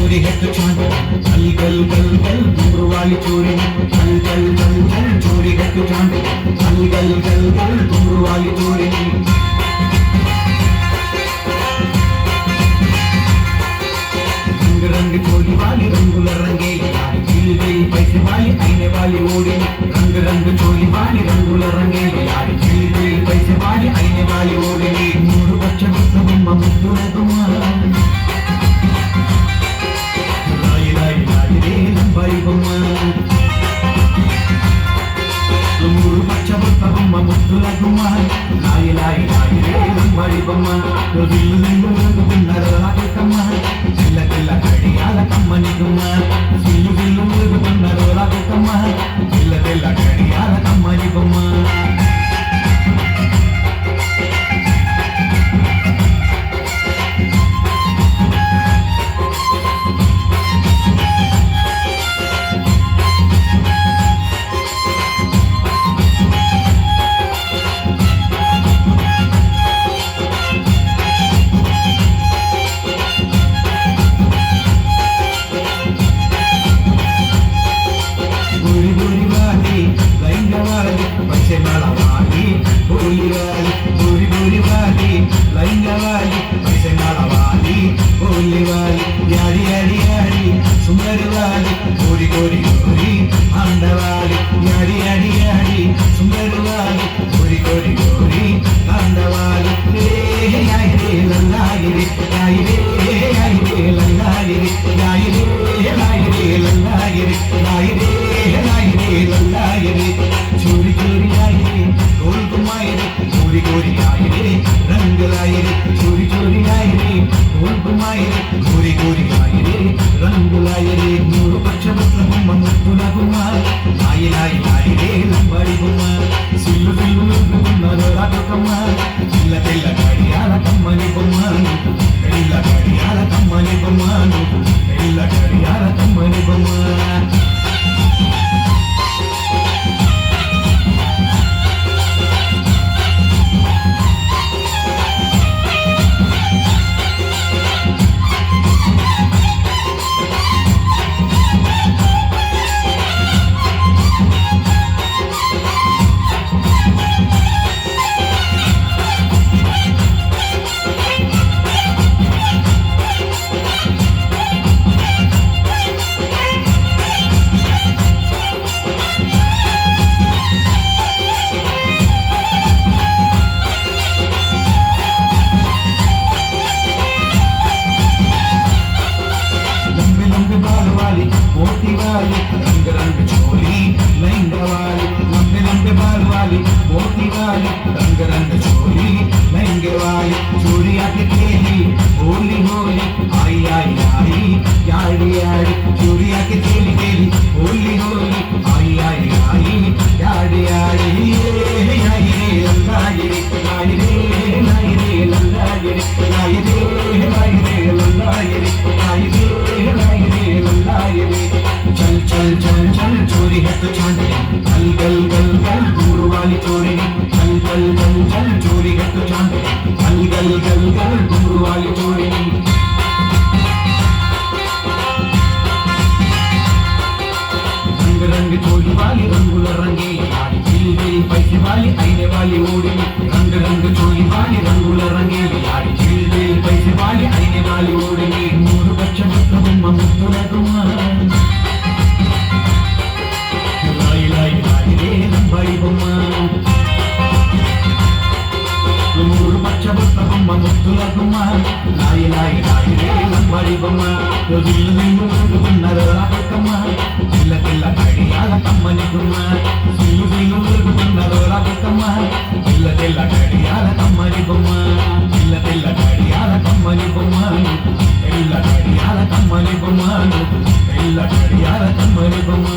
चोरी है तो चांद गल गल गल गल घुंघरू वाली चोरी गल गल गल गल चोरी है तो चांद गल गल गल गल घुंघरू वाली चोरी रंग चोली वाली रंगुला रंगे दिल गई पैसे वाली आईने वाली ओड़ी रंग रंग चोली वाली रंगुला रंगे दिल गई पैसे वाली आईने वाली ओड़ी मूడు बच्चा बम्मा मुद्दुला गुम्मा लाई लाई लाई रे लंबाई गुम्मा मूడు बच्चा बम्मा मुद्दुला गुम्मा लाई लाई लाई रे लंबाई गुम्मा दिल निंడు రంగుతున్నారు రాకమ్మ చిల్ల చిల్ల కడియాల కమ్మని గుమ్మ సిల్లు సిల్లు రంగుతున్నారు రాకమ్మ చిల్ల చిల్ల కడియాల కమ్మని గుమ్మ चोरी चोरी आई रे गोल घुमाई रे गोरी गोरी आई रे रंग लाई रे चोरी चोरी आई रे गोल घुमाई रे गोरी गोरी आई रे रंग लाई रे मूడు పచ్చ బొట్ల బొమ్మ ముద్దుల గుమ్మ लाई लाई लाई रे లంబడి గుమ్మ సిల్లు సిల్లు ముద్దుకున్నదో రాకమ్మ చిల్ల చిల్ల కడియాల కమ్మని బొమ్మ చిల్ల కడియాల కమ్మని బొమ్మ చిల్ల కడియాల కమ్మని బొమ్మ मोती वाली रंग रंग चोली लहंगा वाली लंबे लंबे बाल वाली मोती वाली रंग रंग चोली लहंगे वाली चोरी आके खेली होली होली आई आई आई यारी यारी चोरी आके खेली खेली होली होली आई आई आई यारी यारी लाई रे लल्लाई रे लाई रे लाई रे लल्लाई रे लाई रे लाई रे लल्लाई रे लाई रे लाई रे लल्लाई रे चल चल चल चल चोरी है तो चांद गल गल गल गल घुंघरू वाली चोरी चल चल चल चल चोरी है तो चांद गल गल गल गल घुंघरू वाली चोरी रंग रंग चोली वाली रंगुला रंगे दिल दिल पैसे वाली आईने वाली ओड़ी रंग रंग चोली वाली रंगुला रंगे दिल दिल पैसे वाली आईने वाली ओड़ी मूడు పచ్చ బొట్ల బొమ్మ ముద్దుల గుమ్మ लाई लाई लाई रे लंबाई బొమ్మ మూడు పచ్చ బొట్ల బొమ్మ ముద్దుల గుమ్మ लाई लाई लाई రే లంబాడి బొమ్మ దిల్లు నిండు రంగుతున్నారు రాకమ్మ చిల్ల చిల్ల కడియాల కమ్మని గుమ్మ సిల్లు సిల్లు రంగుతున్నారు రాకమ్మ చిల్ల చిల్ల కడియాల కమ్మని బొమ్మ చిల్ల చిల్ల కడియాల కమ్మని బొమ్మ చిల్ల కడియాల కమ్మని బొమ్మ చిల్ల కడియాల కమ్మని బొమ్మ